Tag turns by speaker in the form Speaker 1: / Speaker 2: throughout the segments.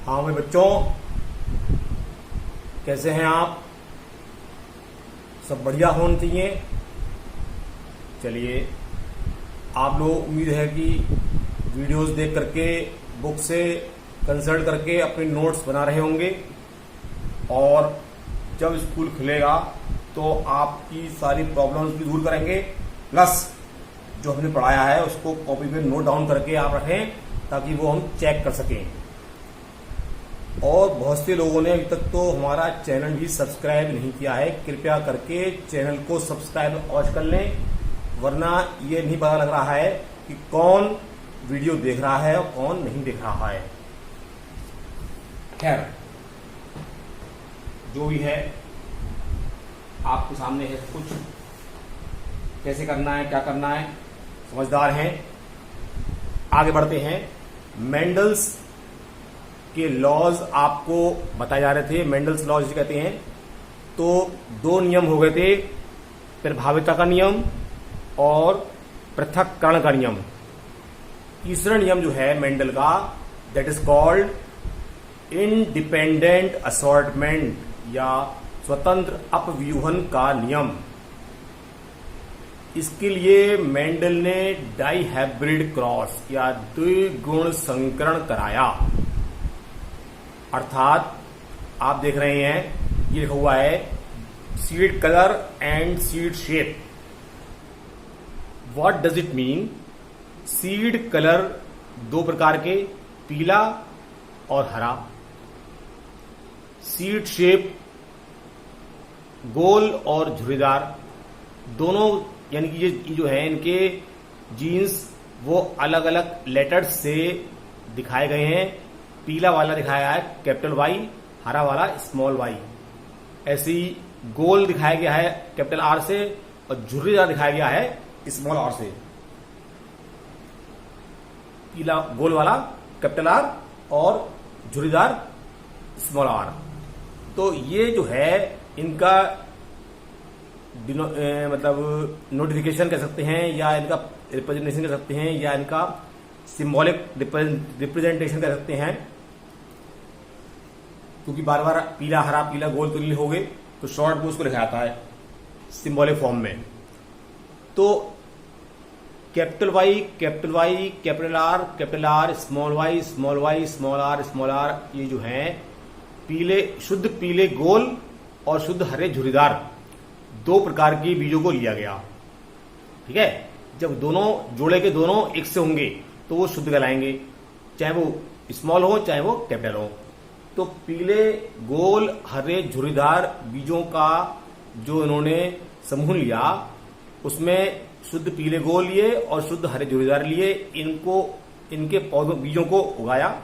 Speaker 1: हाँ मेरे बच्चों, कैसे हैं आप? सब बढ़िया होना चाहिए। चलिए, आप लोग उम्मीद है कि वीडियोस देख करके, बुक से कंसल्ट करके अपने नोट्स बना रहे होंगे और जब स्कूल खुलेगा तो आपकी सारी प्रॉब्लम्स भी दूर करेंगे। प्लस जो हमने पढ़ाया है उसको कॉपी पे नोट डाउन करके आप रखें ताकि वो हम चेक कर सकें। और बहुत से लोगों ने अभी तक तो हमारा चैनल भी सब्सक्राइब नहीं किया है। कृपया करके चैनल को सब्सक्राइब अवश्य कर लें, वरना ये नहीं पता लग रहा है कि कौन वीडियो देख रहा है और कौन नहीं देख रहा है। खैर, जो भी है आपके सामने है कुछ, कैसे करना है, क्या करना है, समझदार हैं। आगे बढ़ते हैं। मेंडल्स के लॉज आपको बताए जा रहे थे। मेंडल्स लॉज जिसे कहते हैं। तो दो नियम हो गए थे, प्रभाविता का नियम और पृथक्करण का नियम। तीसरा नियम जो है मेंडल का, that is called independent assortment या स्वतंत्र अपव्यूहन का नियम। इसके लिए मेंडल ने डाइहाइब्रिड क्रॉस या द्विगुण संकरण कराया। अर्थात आप देख रहे हैं, ये लिखा हुआ है seed colour and seed shape. What does it mean? Seed colour दो प्रकार के, पीला और हरा। सीड शेप गोल और झुर्रीदार, दोनों, यानी कि ये जो है इनके जीन्स वो अलग अलग लेटर्स से दिखाए गए हैं। पीला वाला दिखाया है कैपिटल वाई, हरा वाला स्मॉल वाई। ऐसे ही गोल दिखाया गया है कैपिटल आर से और झुर्रीदार दिखाया गया है स्मॉल आर से। पीला गोल वाला कैपिटल आर और झुर्रीदार स्मॉल आर। तो ये जो है इनका मतलब नोटिफिकेशन कह सकते हैं, या इनका रिप्रेजेंटेशन कह सकते हैं, या इनका सिंबॉलिक रिप्रेजेंटेशन कह सकते हैं। क्योंकि बार बार पीला हरा पीला गोल तो नहीं हो गए, तो शॉर्ट में उसको लिखा जाता है सिंबॉलिक फॉर्म में। तो capital Y capital R small Y small R, ये जो है पीले, शुद्ध पीले गोल और शुद्ध हरे झुर्रीदार, दो प्रकार के बीजों को लिया गया। ठीक है, जब दोनों जोड़े के दोनों एक से होंगे तो वो शुद्ध कहलाएंगे, चाहे वो स्मॉल हो चाहे वो कैपिटल हो। तो पीले गोल हरे झुर्रीदार बीजों का जो इन्होंने समूह लिया, उसमें शुद्ध पीले गोल लिए और शुद्ध हरे झुर्रीदार लिए। इनको, इनके पौधों बीजों को उगाया,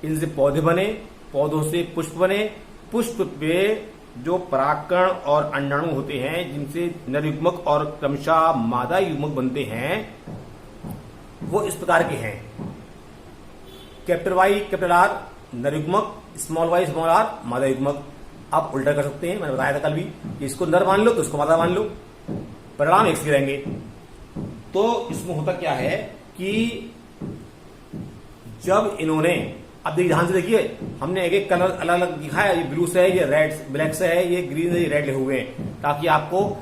Speaker 1: इनसे पौधे बने, पौधों से पुष्प बने, पुष्प पे जो परागकण और अंडाणु होते हैं जिनसे नर युग्मक और क्रमशः मादा युग्मक बनते हैं, वो इस प्रकार के हैं। कैपिटल वाई कैपिटल आर नर युग्मक, स्मॉल वाई स्मॉल आर मादा युग्मक। आप उल्टा कर सकते हैं, मैंने बताया था कल भी कि इसको नर मान लो तो इसको मादा मान लो, परिणाम एक से रहेंगे। तो इसमें होता क्या है कि जब इन्होंने, अब देखिए ध्यान से देखिए, हमने एक एक कलर अलग अलग दिखाया, ये ब्लू से है, ये रेड ब्लैक से है, ये ग्रीन से, ये रेड लिखे हुए हैं, ताकि आपको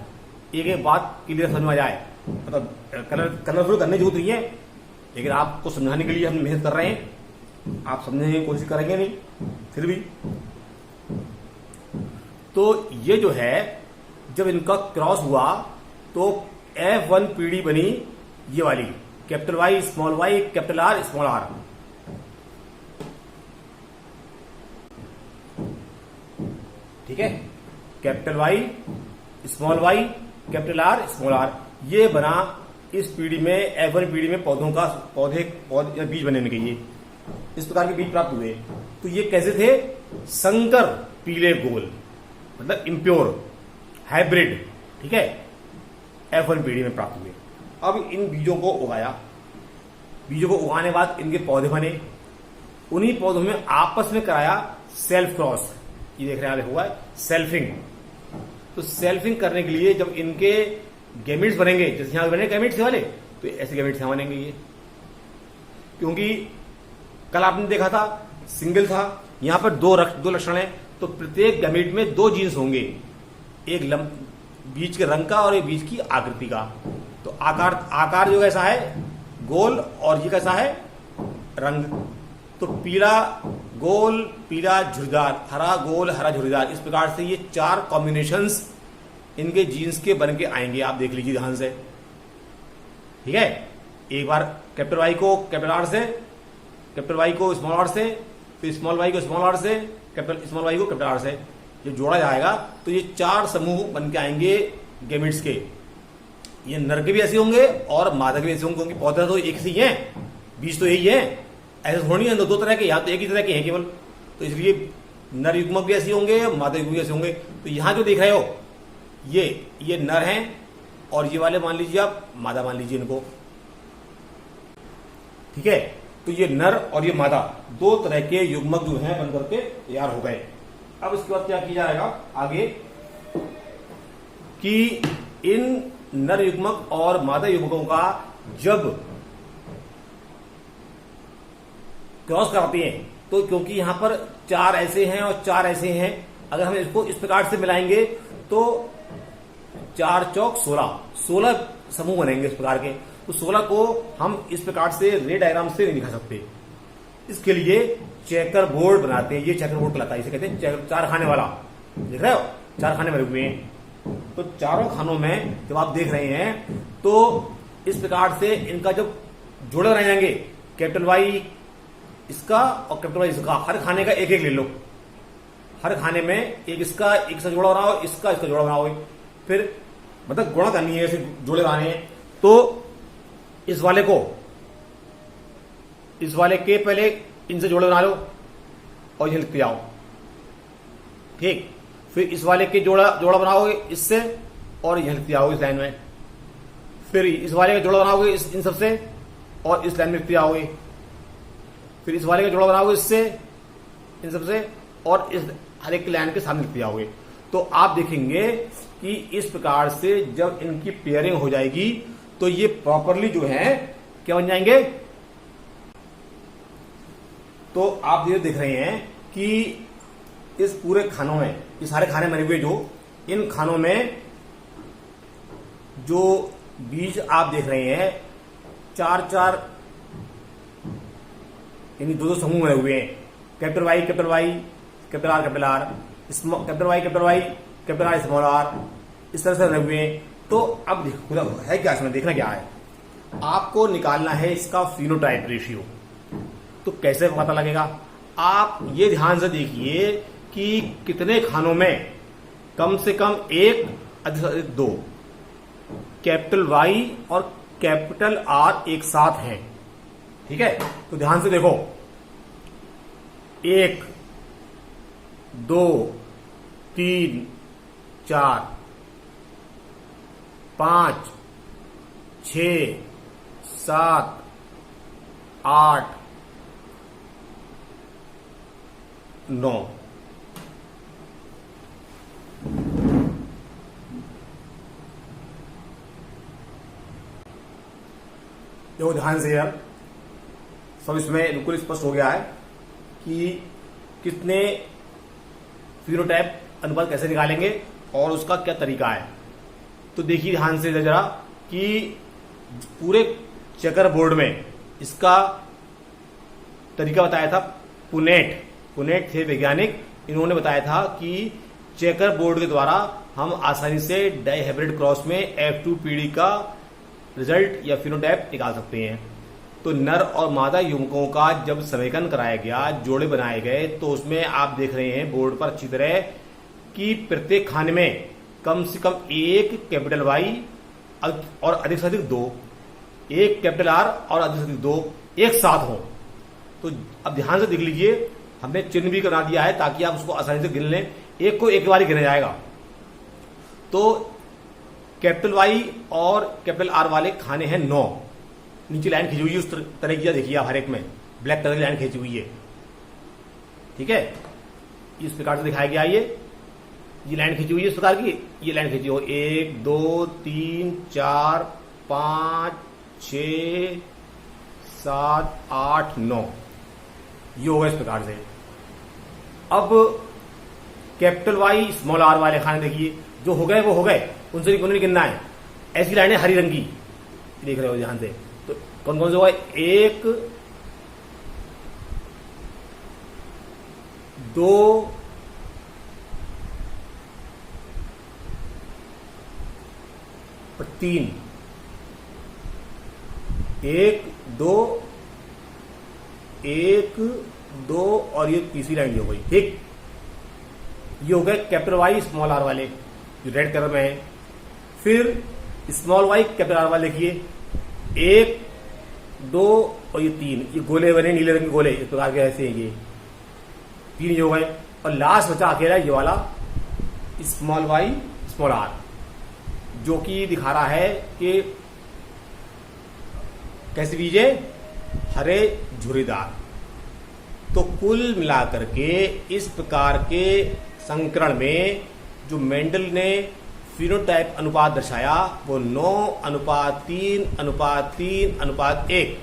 Speaker 1: एक एक बात क्लियर समझ में आ जाए। मतलब कलरफुल करने की जरूरत नहीं है, लेकिन आपको समझाने के लिए हम मेहनत कर रहे हैं। आप समझने की कोशिश करेंगे नहीं फिर भी। तो ये जो है, जब इनका क्रॉस हुआ तो F1 पीढ़ी बनी, ये वाली capital Y capital R small R. ठीक है, capital Y capital R small R, ये बना इस पीढ़ी में, F1 पीढ़ी में पौधों का पौधे बीज बनने के लिए इस प्रकार के बीज प्राप्त हुए। तो ये कैसे थे? संकर पीले गोल, मतलब इम्प्योर हाइब्रिड। ठीक है, F1 पीढ़ी में प्राप्त हुए। अब इन बीजों को उगाया, बीजों को उगाने के बाद इनके पौधे बने, उन्हीं पौधों में आपस में कराया सेल्फ क्रॉस। ये देख रहे हैं हुआ है सेल्फिंग। तो सेल्फिंग करने के लिए जब इनके गैमेट्स बनेंगे, जैसे यहां बने गैमेट्स वाले, तो ऐसे गैमेट्स यहां बनेंगे ये। क्योंकि कल आपने देखा था सिंगल था, यहां पर दो लक्षण है, तो प्रत्येक गैमेट में दो जीन्स होंगे, एक बीज के रंग का और एक बीज की आकृति का। तो आकार जो कैसा है गोल, और ये कैसा है रंग, तो पीला गोल, पीला झुर्रीदार, हरा गोल, हरा झुर्रीदार, इस प्रकार से ये 4 कॉम्बिनेशंस इनके जीन्स के बन के आएंगे। आप देख लीजिए ध्यान से, ठीक है। एक बार कैपिटल वाई को कैपिटल आर से, कैपिटल वाई को स्मॉल आर से, फिर स्मॉल वाई को स्मॉल आर से, कैपिटल स्मॉल वाई को कैपिटल आर से जब जोड़ा जाएगा तो ये 4 समूह बन के आएंगे गैमेट्स के। ये नर के भी ऐसे होंगे और मादा के भी ऐसे होंगे, क्योंकि पौधे तो एक ही है, बीज तो यही है, ऐसे थोड़ी है दो तरह के, यहाँ तो एक ही तरह के हैं केवल। तो इसलिए नर युग्मक भी ऐसे होंगे, मादा युग्मक भी ऐसे होंगे। तो यहां जो देख रहे हो ये नर हैं, और ये वाले मान लीजिए आप मादा मान लीजिए इनको, ठीक है। तो ये नर और ये मादा 2 तरह के युग्मक जो हैं बन करके तैयार हो गए। अब इसके बाद क्या किया जाएगा आगे कि इन नर युग्मक और मादा युग्मकों का जब क्रॉस कराते हैं, तो क्योंकि यहां पर 4 ऐसे हैं और 4 ऐसे हैं, अगर हम इसको इस प्रकार से मिलाएंगे तो 4 चौक 16 समूह बनेंगे इस प्रकार के। तो 16 को हम इस प्रकार से रे डायग्राम से नहीं दिखा सकते, इसके लिए चेकर बोर्ड बनाते हैं। ये चेकर बोर्ड कहलाता है, इसे कहते हैं 4 खाने वाला। देख रहे हो 4 खाने बने हुए हैं, तो चारों खानों में जब आप देख रहे हैं तो इस प्रकार से इनका जब जोड़े बनाए जाएंगे, कैपिटल वाई इसका और कैपिटल वाई इसका, हर खाने का एक एक ले लो, हर खाने में एक इसका जोड़ा बनाओ, इसका जोड़ा बनाओ, फिर मतलब गुणा करनी है, ऐसे जोड़े बनाने हैं। तो इस वाले के पहले इनसे जोड़े बना लो और ये लिखते जाओ, ठीक। फिर इस वाले के जोड़ा बनाओगे इससे और यह लिखते जाओगे इस लाइन में, फिर इस वाले का जोड़ा बनाओगे इन सबसे और इस लाइन में लिखते जाओगे, फिर इस वाले का जोड़ा बनाओगे इससे इन सबसे और इस हर एक लाइन के सामने लिखते जाओगे। तो आप देखेंगे कि इस प्रकार से जब इनकी पेयरिंग हो जाएगी तो ये प्रॉपरली जो है क्या बन जाएंगे। तो आप ये देख रहे हैं कि इस पूरे खानों में, ये सारे खाने बने हुए जो इन खानों में जो बीज आप देख रहे हैं 4 यानी 2 समूह बने हुए हैं, capital Y capital Y, capital R capital R, capital Y capital Y, capital R small R, इस तरह से बने हुए हैं। तो अब देखो है क्या, इसमें देखना क्या है, आपको निकालना है इसका फिनोटाइप रेशियो। तो कैसे पता लगेगा, आप ये ध्यान से देखिए कि कितने खानों में कम से कम 1 अधिक से अधिक 2 कैपिटल वाई और कैपिटल आर एक साथ हैं, ठीक है। तो ध्यान से देखो 1 2 3 4 5 6 7 8 9, देखो ध्यान से यार, सब इसमें बिल्कुल स्पष्ट हो गया है कि कितने फिनोटाइप अनुपात कैसे निकालेंगे और उसका क्या तरीका है। तो देखिए ध्यान से जरा कि पूरे चेकर बोर्ड में इसका तरीका बताया था पुनेट थे वैज्ञानिक, इन्होंने बताया था कि चेकर बोर्ड के द्वारा हम आसानी से डाइहाइब्रिड क्रॉस में F2 पीढ़ी का रिजल्ट या फिनोटाइप निकाल सकते हैं। तो नर और मादा युग्मकों का जब समेकन कराया गया, जोड़े बनाए गए, तो उसमें आप देख रहे हैं बोर्ड पर अच्छी तरह कि प्रत्येक खाने में कम से कम 1 कैपिटल वाई और अधिक से अधिक 2, 1 कैपिटल आर और अधिक से अधिक 2 एक साथ हो। तो अब ध्यान से देख लीजिए, हमने चिन्ह भी करा दिया है ताकि आप उसको आसानी से गिन लें, एक को एक बार ही गिना जाएगा। तो कैपिटल वाई और कैपिटल आर वाले खाने हैं 9, नीचे लाइन खींची हुई है उस तरह की, देखिए आप हर एक में ब्लैक कलर की लाइन खींची हुई है, ठीक है। इस प्रकार से दिखाया गया, ये लाइन खींची हुई है इस प्रकार की, ये लाइन खींची हो 1 2 3 4 5 6 7 8 9, ये होगा इस प्रकार से। अब कैपिटल वाई स्मॉल आर वाले खाने देखिए, जो हो गए वो हो गए, उनसे नहीं गिनना है। ऐसी लाइनें हरी रंग की देख रहे हो ध्यान से, तो कौन कौन से होगा, 1 2 और 3, 1 2 1 2 और ये तीसरी लाइन हो गई। ठीक, ये हो गए कैपिटल वाई स्मॉल आर वाले जो रेड कलर में है। फिर स्मॉल वाई कैपिटल आर वाले देखिए, 1 2 और ये 3, ये गोले बने नीले रंग के गोले, इस प्रकार के ऐसे हैं ये 3 ये हो गए। और लास्ट बचा अकेला ये वाला स्मॉल वाई स्मॉल आर, जो कि दिखा रहा है कि कैसे बीज है, हरे झुर्रीदार। तो कुल मिलाकर के इस प्रकार के संकरण में जो मेंडल ने फिनोटाइप अनुपात दर्शाया वो 9:3:3:1।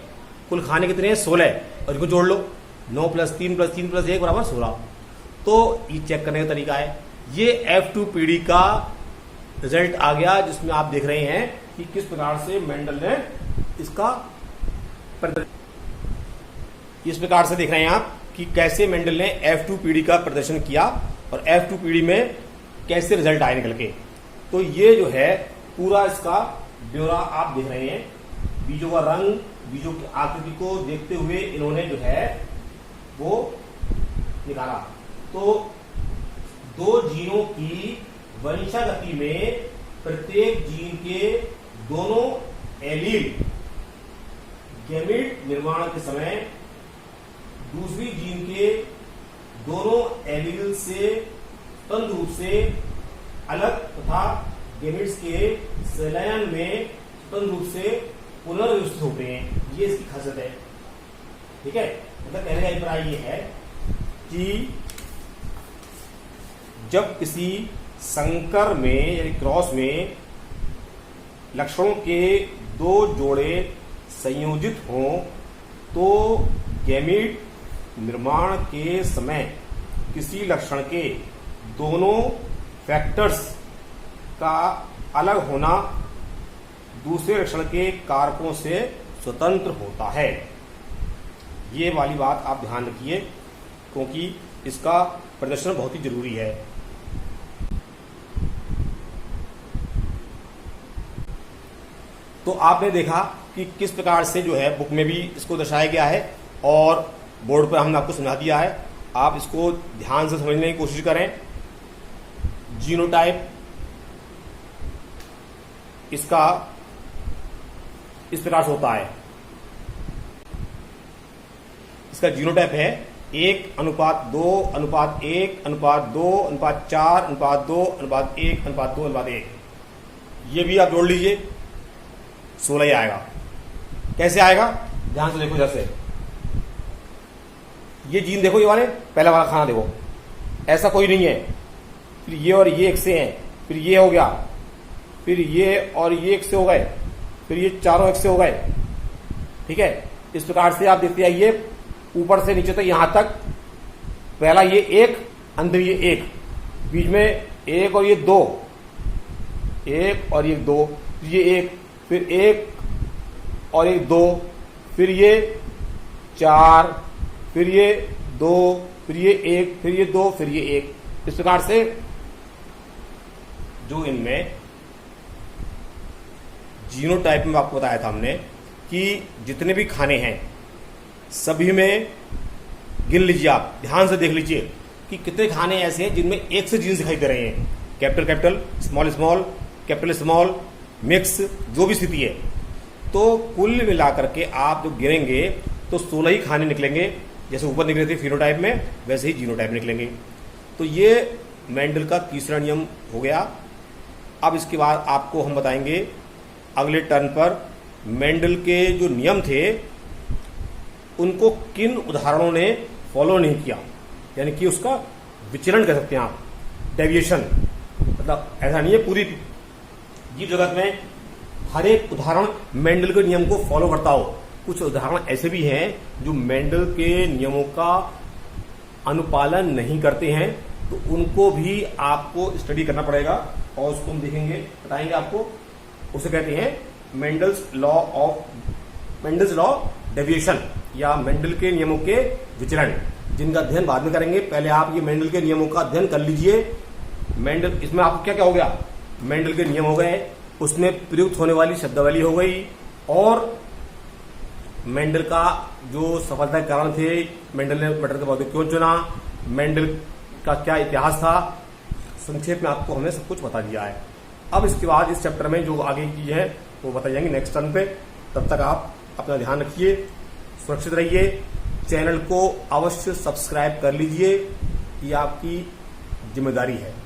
Speaker 1: कुल खाने कितने हैं, 16, और इनको जोड़ लो, 9 + 3 + 3 + 1 = 16। तो ये चेक करने का तरीका है। ये F2PD का रिजल्ट आ गया, जिसमें आप देख रहे हैं कि किस प्रकार से मेंडल ने इसका इस प्रकार से देख रहे हैं आप कि कैसे मेंडल ने F2PD का प्रदर्शन किया और F2PD में कैसे रिजल्ट आए निकल के। तो ये जो है पूरा इसका ब्यौरा आप देख रहे हैं। बीजों का रंग, बीजों की आकृति को देखते हुए इन्होंने जो है वो निकाला। तो 2 जीनों की वंशागति में प्रत्येक जीन के दोनों एलील गैमीट निर्माण के समय दूसरी जीन के दोनों एलील से स्वतंत्र रूप से अलग तथा गैमीट्स के संलयन में स्वतंत्र रूप से पुनर्व्यवस्थित होते हैं। ये इसकी खासियत है। ठीक है, मतलब कहने का अभिप्राय ये है कि जब किसी संकर में यानी क्रॉस में लक्षणों के 2 जोड़े संयोजित हों तो गैमीट निर्माण के समय किसी लक्षण के दोनों फैक्टर्स का अलग होना दूसरे लक्षण के कारकों से स्वतंत्र होता है। ये वाली बात आप ध्यान रखिए, क्योंकि इसका प्रदर्शन बहुत ही जरूरी है। तो आपने देखा कि किस प्रकार से जो है बुक में भी इसको दर्शाया गया है और बोर्ड पर हमने आपको समझा दिया है। आप इसको ध्यान से समझने की कोशिश करें। जीनोटाइप इसका इस प्रकार से होता है। इसका जीनोटाइप है 1:1:1:2:4:2:1:2:1। ये भी आप जोड़ लीजिए, 16 ही आएगा। कैसे आएगा, ध्यान से देखो। जैसे ये जीन देखो, ये वाले पहला वाला खाना देखो, ऐसा कोई नहीं है। फिर ये और ये एक से हैं, फिर ये हो गया, फिर ये और ये एक से हो गए, फिर ये चारों एक से हो गए। ठीक है, इस प्रकार से आप देखते आइए ऊपर से नीचे तक, यहां तक पहला ये 1, अंदर ये 1, बीच में 1 और ये 2, 1 और ये 2, ये 1, फिर 1 और एक 2, फिर ये 4, फिर ये 2, फिर ये 1, फिर ये 2, फिर ये 1। इस प्रकार से जो इनमें जीनोटाइप में आपको बताया था हमने कि जितने भी खाने हैं सभी में गिन लीजिए, आप ध्यान से देख लीजिए कि कितने खाने ऐसे हैं जिनमें एक से जीन्स दिखाई दे रहे हैं। Capital capital, small small, capital small, mix, जो भी स्थिति है। तो कुल मिलाकर के आप जो गिनेंगे तो 16 ही खाने निकलेंगे। जैसे ऊपर निकले थे फिनोटाइप में, वैसे ही जीनोटाइप निकलेंगे। तो ये मेंडल का तीसरा नियम हो गया। अब इसके बाद आपको हम बताएंगे अगले टर्न पर मेंडल के जो नियम थे उनको किन उदाहरणों ने फॉलो नहीं किया, यानी कि उसका विचलन कह सकते हैं आप, डेविएशन। मतलब ऐसा नहीं है पूरी जीव जगत में हर एक उदाहरण मेंडल के नियम को फॉलो करता हो, कुछ उदाहरण ऐसे भी हैं जो मेंडल के नियमों का अनुपालन नहीं करते हैं, तो उनको भी आपको स्टडी करना पड़ेगा और उसको हम देखेंगे, बताएंगे आपको। उसे कहते हैं मेंडल्स लॉ डेविएशन या मेंडल के नियमों के विचरण, जिनका अध्ययन बाद में करेंगे। पहले आप ये मेंडल के नियमों का अध्ययन कर लीजिए। मेंडल, इसमें आपको क्या क्या हो गया, मेंडल के नियम हो गए, उसमें प्रयुक्त होने वाली शब्दावली हो गई, और मेंडल का जो सफलता के कारण थे, मेंडल ने मटर के पौधे क्यों चुना, मेंडल का क्या इतिहास था, संक्षेप में आपको हमने सब कुछ बता दिया है। अब इसके बाद इस चैप्टर में जो आगे की है वो बताई जाएंगे नेक्स्ट टर्न पे। तब तक आप अपना ध्यान रखिए, सुरक्षित रहिए, चैनल को अवश्य सब्सक्राइब कर लीजिए, ये आपकी जिम्मेदारी है।